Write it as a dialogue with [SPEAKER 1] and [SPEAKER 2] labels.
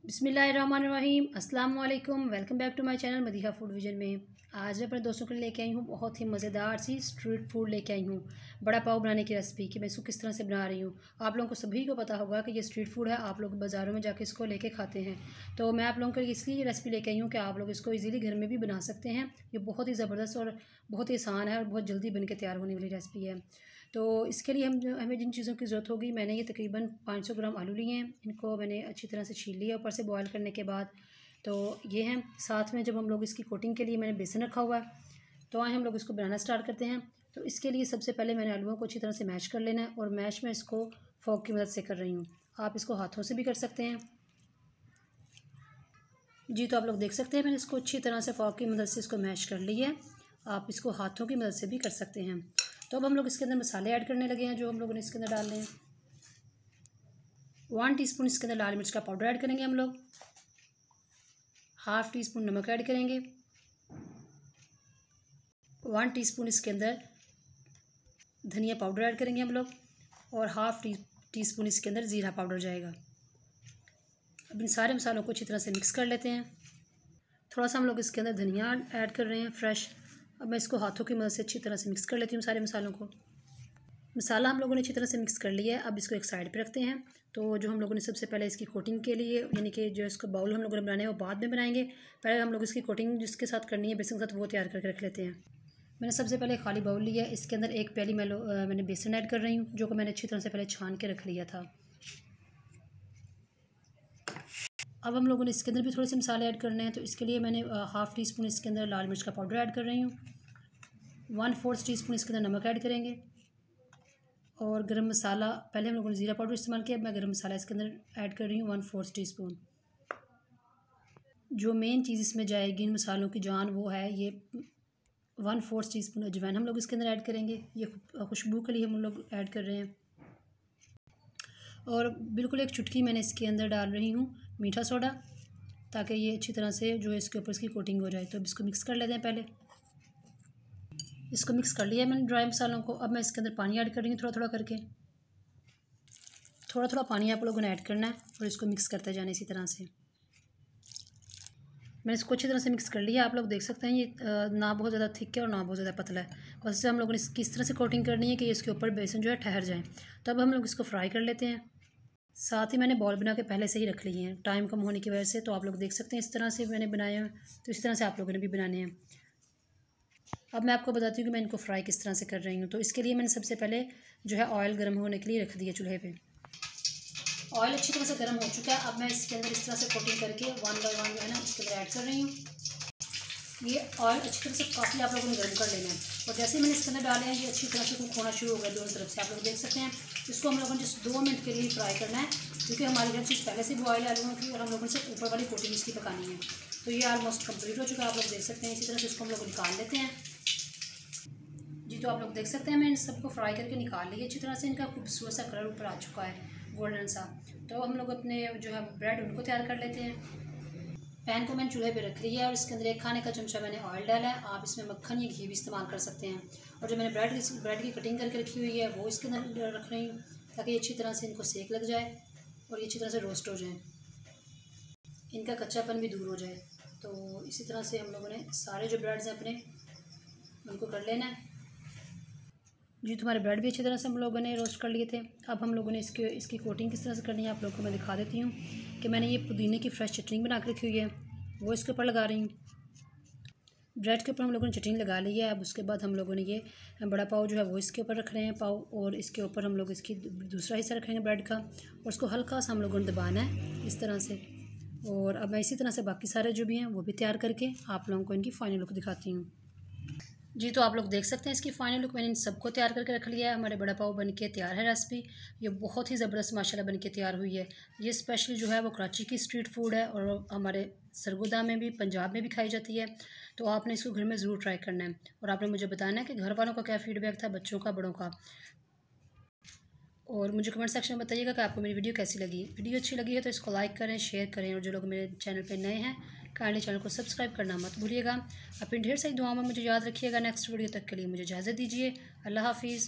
[SPEAKER 1] बिस्मिल्लाहिर्रहमानिर्रहीम, अस्सलाम वालेकुम। Welcome back to my channel Madiha food vision में। आज मैं अपने दोस्तों के लिए लेके आई हूँ बहुत ही मज़ेदार सी स्ट्रीट फूड लेके आई हूँ, बड़ा पाव बनाने की रेसिपी कि मैं इसको किस तरह से बना रही हूँ। आप लोगों को सभी को पता होगा कि ये स्ट्रीट फूड है, आप लोग बाज़ारों में जाके इसको लेके खाते हैं। तो मैं आप लोगों के लिए इसलिए रेसिपी लेके आई हूँ कि आप लोग इसको ईज़िली घर में भी बना सकते हैं। ये बहुत ही ज़बरदस्त और बहुत ही आसान है और बहुत जल्दी बन के तैयार होने वाली रेसिपी है। तो इसके लिए हमें जिन चीज़ों की ज़रूरत होगी, मैंने ये तकरीबन 500 ग्राम आलू लिए हैं। इनको मैंने अच्छी तरह से छील लिया ऊपर से बॉयल करने के बाद। तो ये हैं, साथ में जब हम लोग इसकी कोटिंग के लिए मैंने बेसन रखा हुआ है। तो आए हम लोग इसको बनाना स्टार्ट करते हैं। तो इसके लिए सबसे पहले मैंने आलूओं को अच्छी तरह से मैश कर लेना है और मैश में इसको फोक की मदद से कर रही हूँ। आप इसको हाथों से भी कर सकते हैं जी। तो आप लोग देख सकते हैं मैंने इसको अच्छी तरह से फोक की मदद से इसको मैश कर लिया है। आप इसको हाथों की मदद से भी कर सकते हैं। तो अब हम लोग इसके अंदर मसाले ऐड करने लगे हैं जो हम लोगों ने इसके अंदर डालने हैं। 1 टीस्पून इसके अंदर लाल मिर्च का पाउडर ऐड करेंगे हम लोग। हाफ़ टी स्पून नमक ऐड करेंगे। 1 टीस्पून इसके अंदर धनिया पाउडर ऐड करेंगे हम लोग और हाफ़ टी स्पून इसके अंदर ज़ीरा पाउडर जाएगा। अब इन सारे मसालों को अच्छी तरह से मिक्स कर लेते हैं। थोड़ा सा हम लोग इसके अंदर धनिया ऐड कर रहे हैं फ्रेश। अब मैं इसको हाथों की मदद से अच्छी तरह से मिक्स कर लेती हूँ सारे मसालों को। मसाला हम लोगों ने अच्छी तरह से मिक्स कर लिया है। अब इसको एक साइड पे रखते हैं। तो जो हम लोगों ने सबसे पहले इसकी कोटिंग के लिए, यानी कि जो इसको बाउल हम लोगों ने बनाना है वो बाद में बनाएंगे। पहले हम लोग इसकी कोटिंग जिसके साथ करनी है बेसन के साथ, वो तैयार करके रख लेते हैं। मैंने सबसे पहले खाली बाउल लिया है। इसके अंदर एक प्याली मैंने बेसन ऐड कर रही हूँ, जो कि मैंने अच्छी तरह से पहले छान के रख लिया था। अब हम लोगों ने इसके अंदर भी थोड़े से मसाले ऐड करने हैं। तो इसके लिए मैंने हाफ़ टी स्पून इसके अंदर लाल मिर्च का पाउडर ऐड कर रही हूँ। 1/4 टीस्पून इसके अंदर नमक ऐड करेंगे और गरम मसाला, पहले हम लोगों ने ज़ीरा पाउडर इस्तेमाल किया, मैं गरम मसाला इसके अंदर ऐड कर रही हूँ 1/4 टीस्पून। जो मेन चीज़ इसमें जाएगी इन मसालों की जान, वो है ये 1/4 टीस्पून अजवाइन हम लोग इसके अंदर ऐड करेंगे। ये खुशबू के लिए हम लोग ऐड कर रहे हैं। और बिल्कुल एक चुटकी मैंने इसके अंदर डाल रही हूँ मीठा सोडा, ताकि ये अच्छी तरह से जो इसके ऊपर इसकी कोटिंग हो जाए। तो अब इसको मिक्स कर लेते हैं। पहले इसको मिक्स कर लिया है मैंने ड्राई मसालों को। अब मैं इसके अंदर पानी ऐड कर रही हूँ थोड़ा थोड़ा करके। थोड़ा थोड़ा पानी आप लोगों ने ऐड करना है और इसको मिक्स करते जाना इसी तरह से। मैंने इसको अच्छी तरह से मिक्स कर लिया। आप लोग देख सकते हैं ये ना बहुत ज़्यादा थिक है और ना बहुत ज़्यादा पतला है। बस इससे हम लोगों ने किस तरह से कोटिंग करनी है कि इसके ऊपर बेसन जो है ठहर जाए। तो अब हम लोग इसको फ्राई कर लेते हैं। साथ ही मैंने बॉल बना के पहले से ही रख लिए हैं टाइम कम होने की वजह से। तो आप लोग देख सकते हैं इस तरह से मैंने बनाया है। तो इस तरह से आप लोगों ने भी बनाने हैं। अब मैं आपको बताती हूँ कि मैं इनको फ्राई किस तरह से कर रही हूँ। तो इसके लिए मैंने सबसे पहले जो है ऑयल गर्म होने के लिए रख दिया चूल्हे पे। ऑयल अच्छी तरह से गर्म हो चुका है। अब मैं इसके अंदर इस तरह से कोटिंग करके 1 बाय 1 जो है ना इसके अंदर ऐड कर रही हूँ। ये ऑयल अच्छी तरह से काफ़ी आप लोगों ने गर्म कर लेना है। और जैसे ही मैंने इसके अंदर डाले हैं ये अच्छी तरह से कुक होना शुरू हो गया दोनों तरफ से। आप लोग देख सकते हैं इसको हम लोगों ने जस्ट 2 मिनट के लिए फ्राई करना है, क्योंकि हमारी हर चीज़ पहले से बॉयल है आलूओं की और हम लोगों ने सिर्फ ऊपर वाली कोटिंग इसकी पकानी है। तो ये ऑलमोस्ट कंप्लीट हो चुका है, आप लोग देख सकते हैं। इसी तरह से इसको हम लोग निकाल लेते हैं जी। तो आप लोग देख सकते हैं मैं इन सबको फ्राई करके निकाल लिया अच्छी तरह से। इनका खूबसूरत सा कलर ऊपर आ चुका है, गोल्डन सा। तो हम लोग अपने जो है ब्रेड उनको तैयार कर लेते हैं। पैन को मैंने चूल्हे पे रख लिया है और इसके अंदर 1 खाने का चमचा मैंने ऑयल डाला है। आप इसमें मक्खन या घी भी इस्तेमाल कर सकते हैं। और जो मैंने ब्रेड की कटिंग करके रखी हुई है वो इसके अंदर रख रही हूँ, ताकि अच्छी तरह से इनको सेक लग जाए और ये अच्छी तरह से रोस्ट हो जाए, इनका कच्चापन भी दूर हो जाए। तो इसी तरह से हम लोगों ने सारे जो ब्रेड्स हैं अपने उनको कर लेना है जी। तुम्हारे ब्रेड भी अच्छी तरह से हम लोगों ने रोस्ट कर लिए थे। अब हम लोगों ने इसकी कोटिंग किस तरह से करनी है आप लोगों को मैं दिखा देती हूँ कि मैंने ये पुदीने की फ्रेश चटनी बना के रखी हुई है, वो इसके ऊपर लगा रही हूँ। ब्रेड के ऊपर हम लोगों ने चटनी लगा ली है। अब उसके बाद हम लोगों ने ये बड़ा पाव जो है वो इसके ऊपर रख रहे हैं पाव, और इसके ऊपर हम लोग इसकी दूसरा हिस्सा रखेंगे ब्रेड का और उसको हल्का सा हम लोगों ने दबाना है इस तरह से। और अब मैं इसी तरह से बाकी सारे जो भी हैं वो भी तैयार करके आप लोगों को इनकी फ़ाइनल लुक दिखाती हूँ जी। तो आप लोग देख सकते हैं इसकी फ़ाइनल लुक मैंने इन सबको तैयार करके रख लिया है। हमारे बड़ा पाव बन के तैयार है रेसिपी। ये बहुत ही ज़बरदस्त माशाल्लाह बन के तैयार हुई है। ये स्पेशली जो है वो कराची की स्ट्रीट फूड है और हमारे सरगोदा में भी, पंजाब में भी खाई जाती है। तो आपने इसको घर में ज़रूर ट्राई करना है और आपने मुझे बताना है कि घर वालों का क्या फ़ीडबैक था, बच्चों का, बड़ों का। और मुझे कमेंट सेक्शन में बताइएगा कि आपको मेरी वीडियो कैसी लगी। वीडियो अच्छी लगी है तो इसको लाइक करें, शेयर करें, और जो लोग मेरे चैनल पे नए हैं काइंडली चैनल को सब्सक्राइब करना मत भूलिएगा। अपनी ढेर सारी दुआओं में मुझे याद रखिएगा। नेक्स्ट वीडियो तक के लिए मुझे इजाज़त दीजिए। अल्लाह हाफिज़।